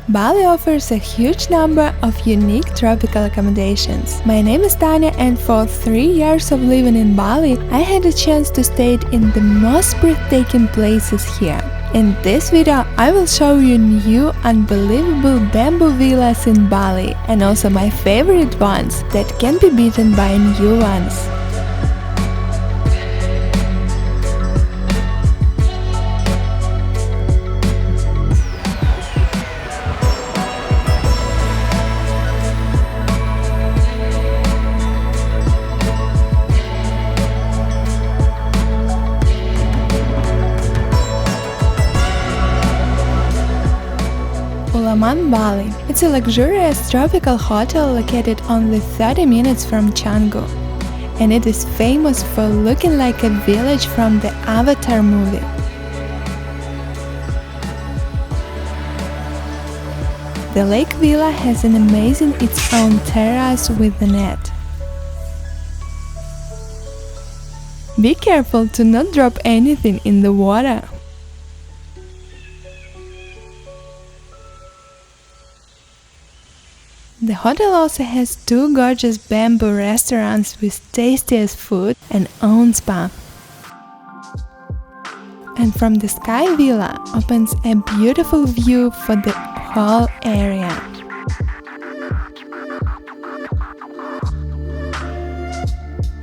Bali offers a huge number of unique tropical accommodations. My name is Tanya, and for 3 years of living in Bali, I had a chance to stay in the most breathtaking places here. In this video, I will show you new unbelievable bamboo villas in Bali, and also my favorite ones that can be beaten by new ones. Ulaman Bali. It's a luxurious tropical hotel located only 30 minutes from Canggu, and it is famous for looking like a village from the Avatar movie. The lake villa has an amazing its own terrace with a net. Be careful to not drop anything in the water. The hotel also has 2 gorgeous bamboo restaurants with tastiest food and own spa. And from the Sky Villa opens a beautiful view for the whole area.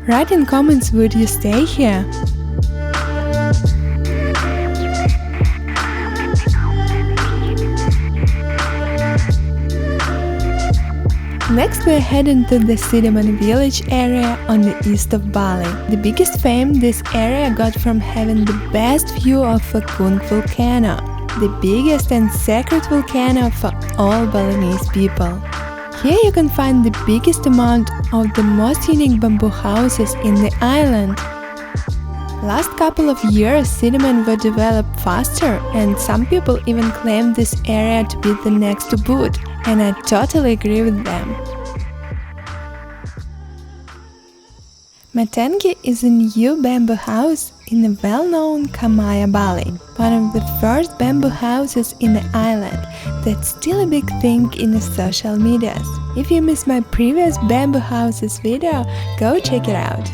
Write in comments, would you stay here? Next we're heading to the Hideout village area on the east of Bali. The biggest fame this area got from having the best view of a Kung volcano, the biggest and sacred volcano for all Balinese people. Here you can find the biggest amount of the most unique bamboo houses in the island. Last couple of years, cinnamon were developed faster, and some people even claim this area to be the next Ubud, and I totally agree with them. Metangi is a new bamboo house in the well-known Camaya Bali, one of the first bamboo houses in the island. That's still a big thing in the social medias. If you missed my previous bamboo houses video, go check it out.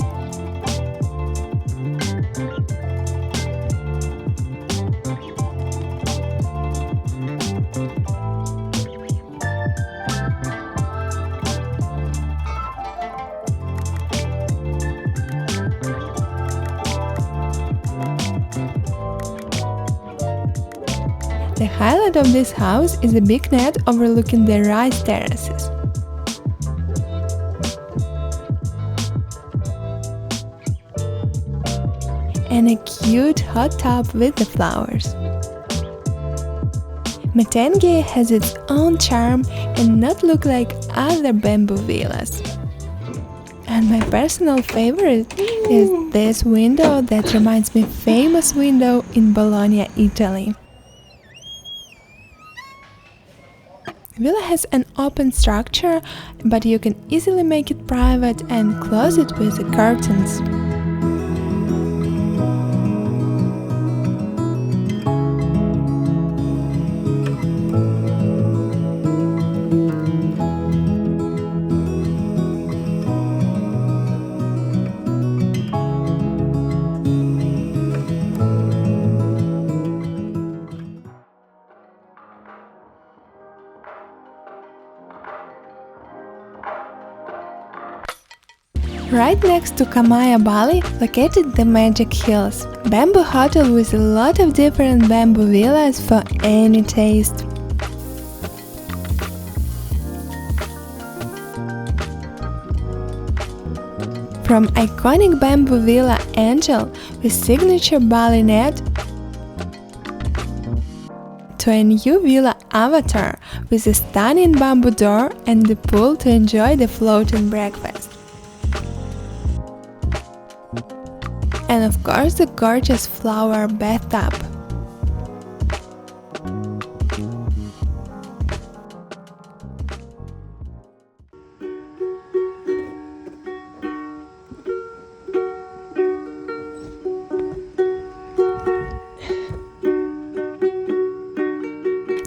The highlight of this house is a big net overlooking the rice terraces. And a cute hot tub with the flowers. Metangi has its own charm and not look like other bamboo villas. And my personal favorite is this window that reminds me of a famous window in Bologna, Italy. The villa has an open structure, but you can easily make it private and close it with the curtains. Right next to Camaya Bali, located the Magic Hills, bamboo hotel with a lot of different bamboo villas for any taste. From iconic bamboo villa Angel with signature Bali net to a new villa Avatar with a stunning bamboo door and the pool to enjoy the floating breakfast. And of course the gorgeous flower bathtub.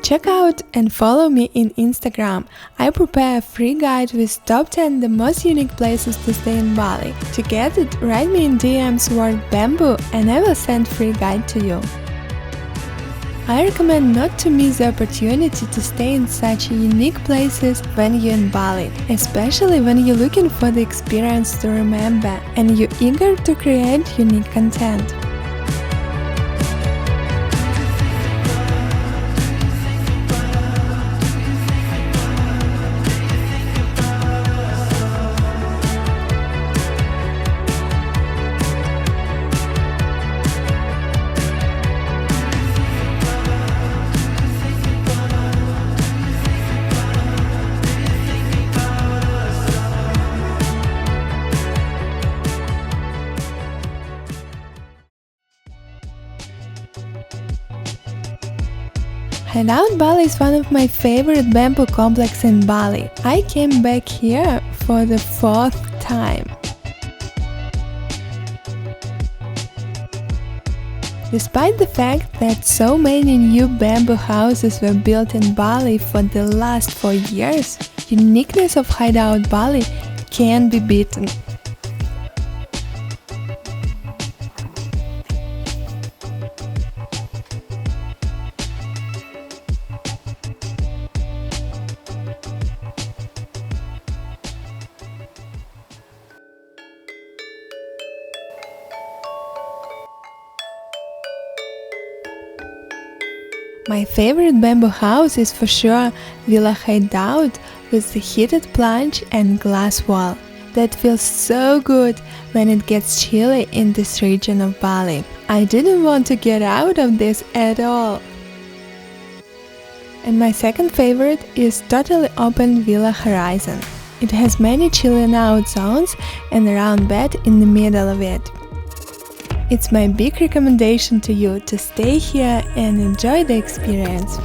Check out and follow me in Instagram. I prepare a free guide with top 10 the most unique places to stay in Bali. To get it, write me in DMs word bamboo and I will send free guide to you. I recommend not to miss the opportunity to stay in such unique places when you're in Bali, especially when you're looking for the experience to remember and you're eager to create unique content. Hideout Bali is one of my favorite bamboo complexes in Bali. I came back here for the 4th time. Despite the fact that so many new bamboo houses were built in Bali for the last 4 years, uniqueness of Hideout Bali can't be beaten. My favorite bamboo house is for sure Villa Hideout with the heated plunge and glass wall. That feels so good when it gets chilly in this region of Bali. I didn't want to get out of this at all. And my second favorite is totally open Villa Horizon. It has many chilling out zones and a round bed in the middle of it. It's my big recommendation to you to stay here and enjoy the experience.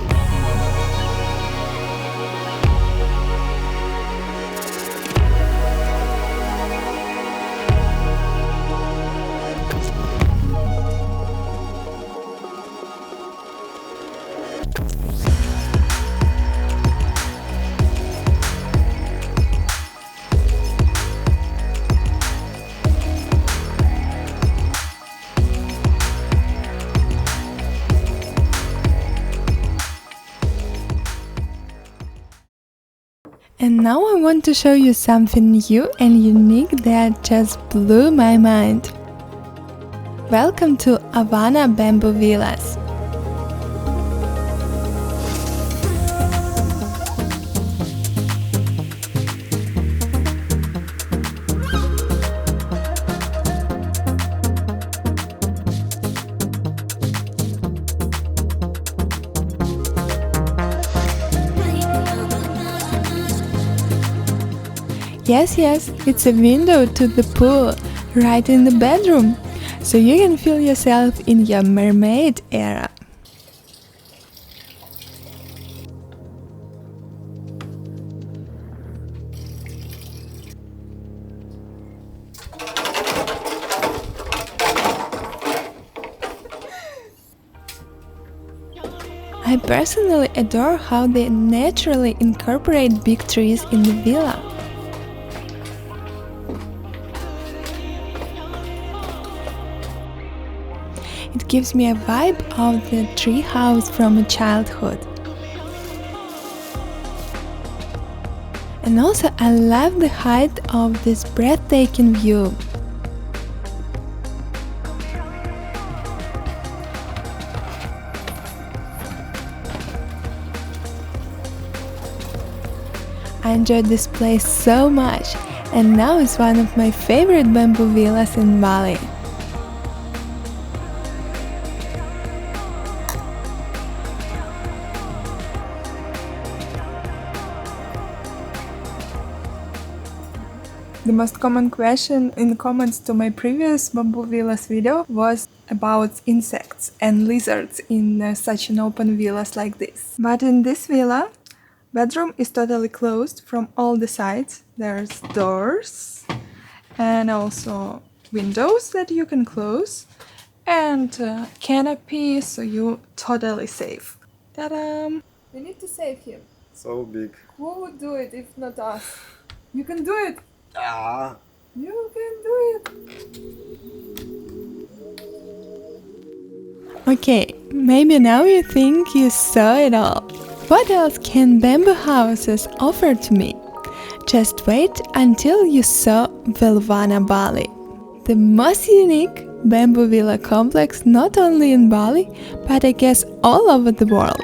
And now I want to show you something new and unique that just blew my mind. Welcome to Avana Bamboo Villas. Yes, it's a window to the pool, right in the bedroom, so you can feel yourself in your mermaid era. I personally adore how they naturally incorporate big trees in the villa. It gives me a vibe of the tree house from childhood. And also I love the height of this breathtaking view. I enjoyed this place so much, and now it's one of my favorite bamboo villas in Bali. The most common question in comments to my previous bamboo villas video was about insects and lizards in such an open villas like this. But in this villa, bedroom is totally closed from all the sides. There's doors and also windows that you can close and canopy, so you're totally safe. Ta-da! We need to save him. So big. Who would do it if not us? You can do it! Ah. You can do it! Okay, maybe now you think you saw it all. What else can bamboo houses offer to me? Just wait until you saw Veluvana Bali, the most unique bamboo villa complex not only in Bali, but I guess all over the world.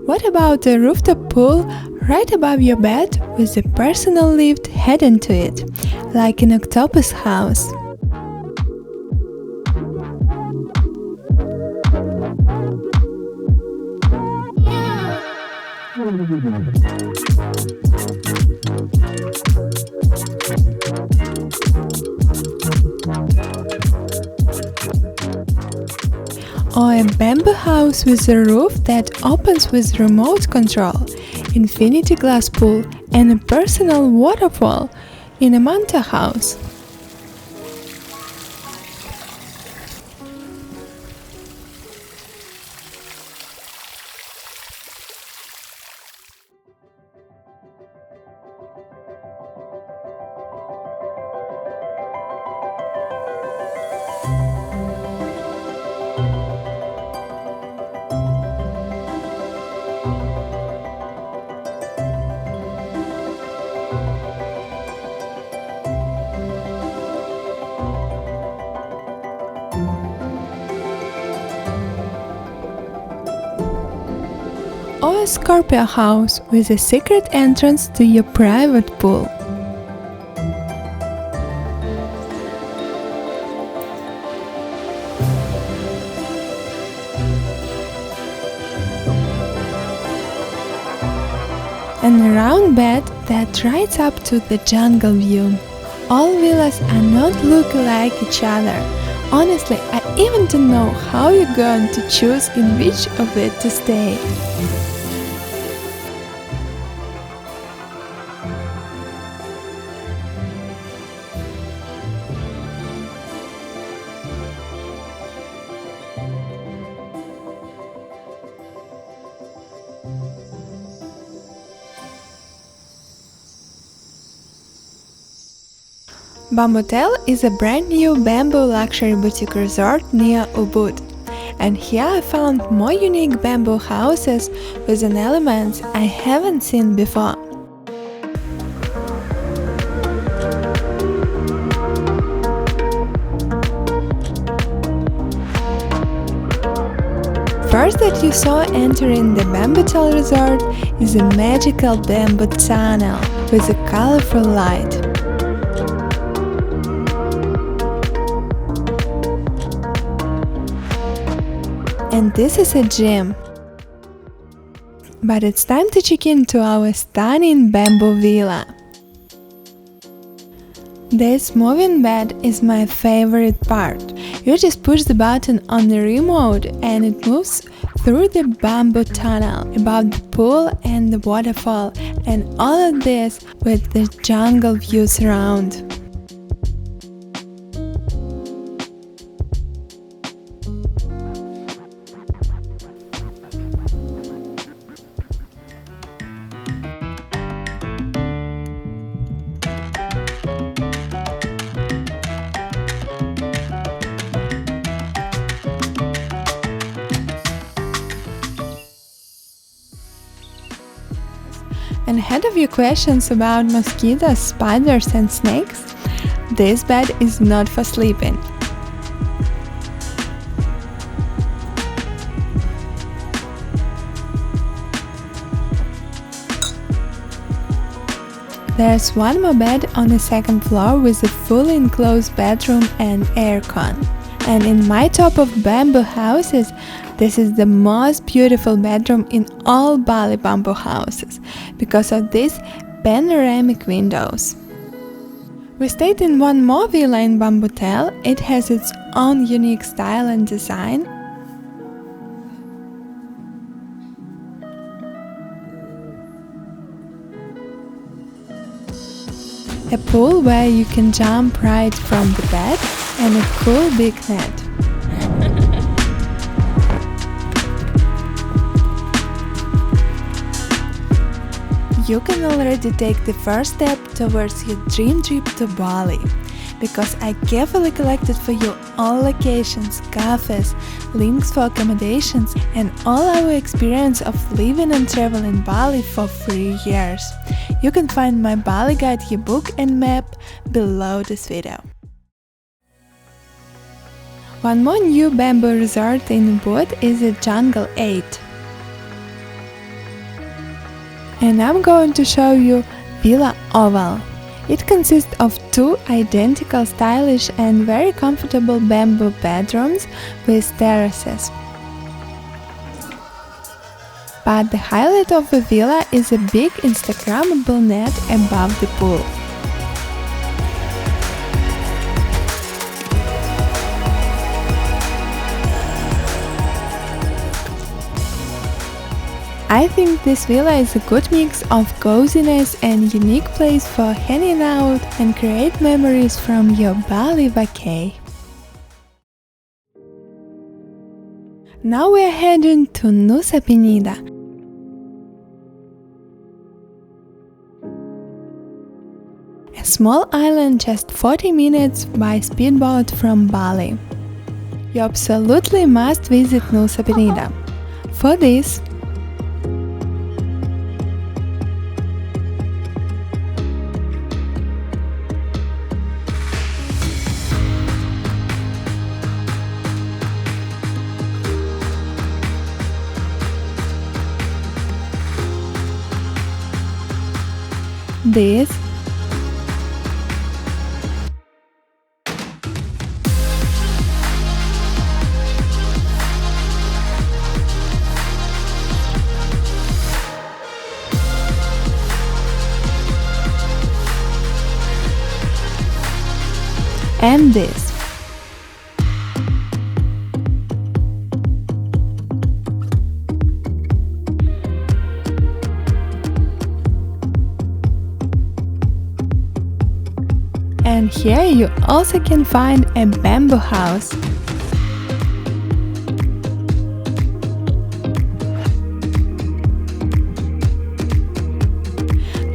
What about a rooftop pool right above your bed with a personal lift heading to it, like in Octopus house? Or a bamboo house with a roof that opens with remote control, infinity glass pool and a personal waterfall in a Manta house. Or a Scorpio house with a secret entrance to your private pool. And a round bed that rides up to the jungle view. All villas are not look like each other. Honestly, I even don't know how you're going to choose in which of it to stay. Bambootel is a brand new bamboo luxury boutique resort near Ubud, and here I found more unique bamboo houses with an elements I haven't seen before. First that you saw entering the Bambootel Resort is a magical bamboo tunnel with a colorful light. And this is a gym. But it's time to check into our stunning bamboo villa. This moving bed is my favorite part. You just push the button on the remote and it moves through the bamboo tunnel above the pool and the waterfall, and all of this with the jungle views around. And ahead of your questions about mosquitoes, spiders and snakes, this bed is not for sleeping. There's one more bed on the second floor with a fully enclosed bedroom and aircon. And in my top of bamboo houses, this is the most beautiful bedroom in all Bali bamboo houses because of these panoramic windows. We stayed in one more villa in Bambootel. It has its own unique style and design. A pool where you can jump right from the bed and a cool big net. you can already take the first step towards your dream trip to Bali. Because I carefully collected for you all locations, cafes, links for accommodations, and all our experience of living and traveling in Bali for 3 years. You can find my Bali guide ebook and map below this video. One more new bamboo resort in Ubud is the Jungle 8. And I'm going to show you Villa Oval. It consists of 2 identical stylish and very comfortable bamboo bedrooms with terraces. But the highlight of the villa is a big Instagrammable net above the pool. I think this villa is a good mix of coziness and unique place for hanging out and create memories from your Bali vacay. Now we're heading to Nusa Penida. A small island just 40 minutes by speedboat from Bali. You absolutely must visit Nusa Penida. For this, this and this. And here you also can find a bamboo house.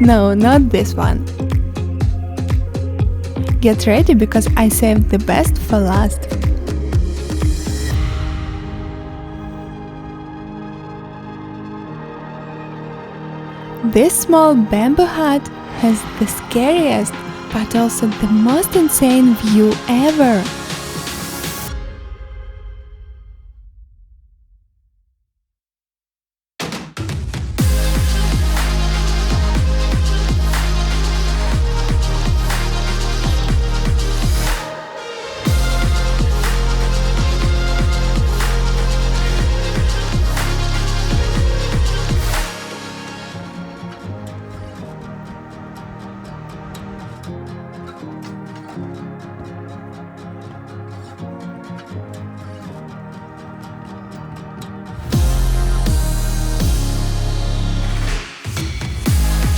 No, not this one. Get ready because I saved the best for last. This small bamboo hut has the scariest but also the most insane view ever.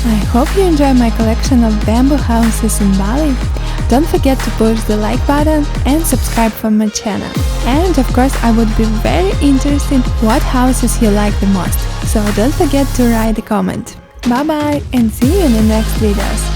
I hope you enjoy my collection of bamboo houses in Bali. Don't forget to push the like button and subscribe for my channel. And of course I would be very interested what houses you like the most, so don't forget to write a comment. Bye bye and see you in the next videos.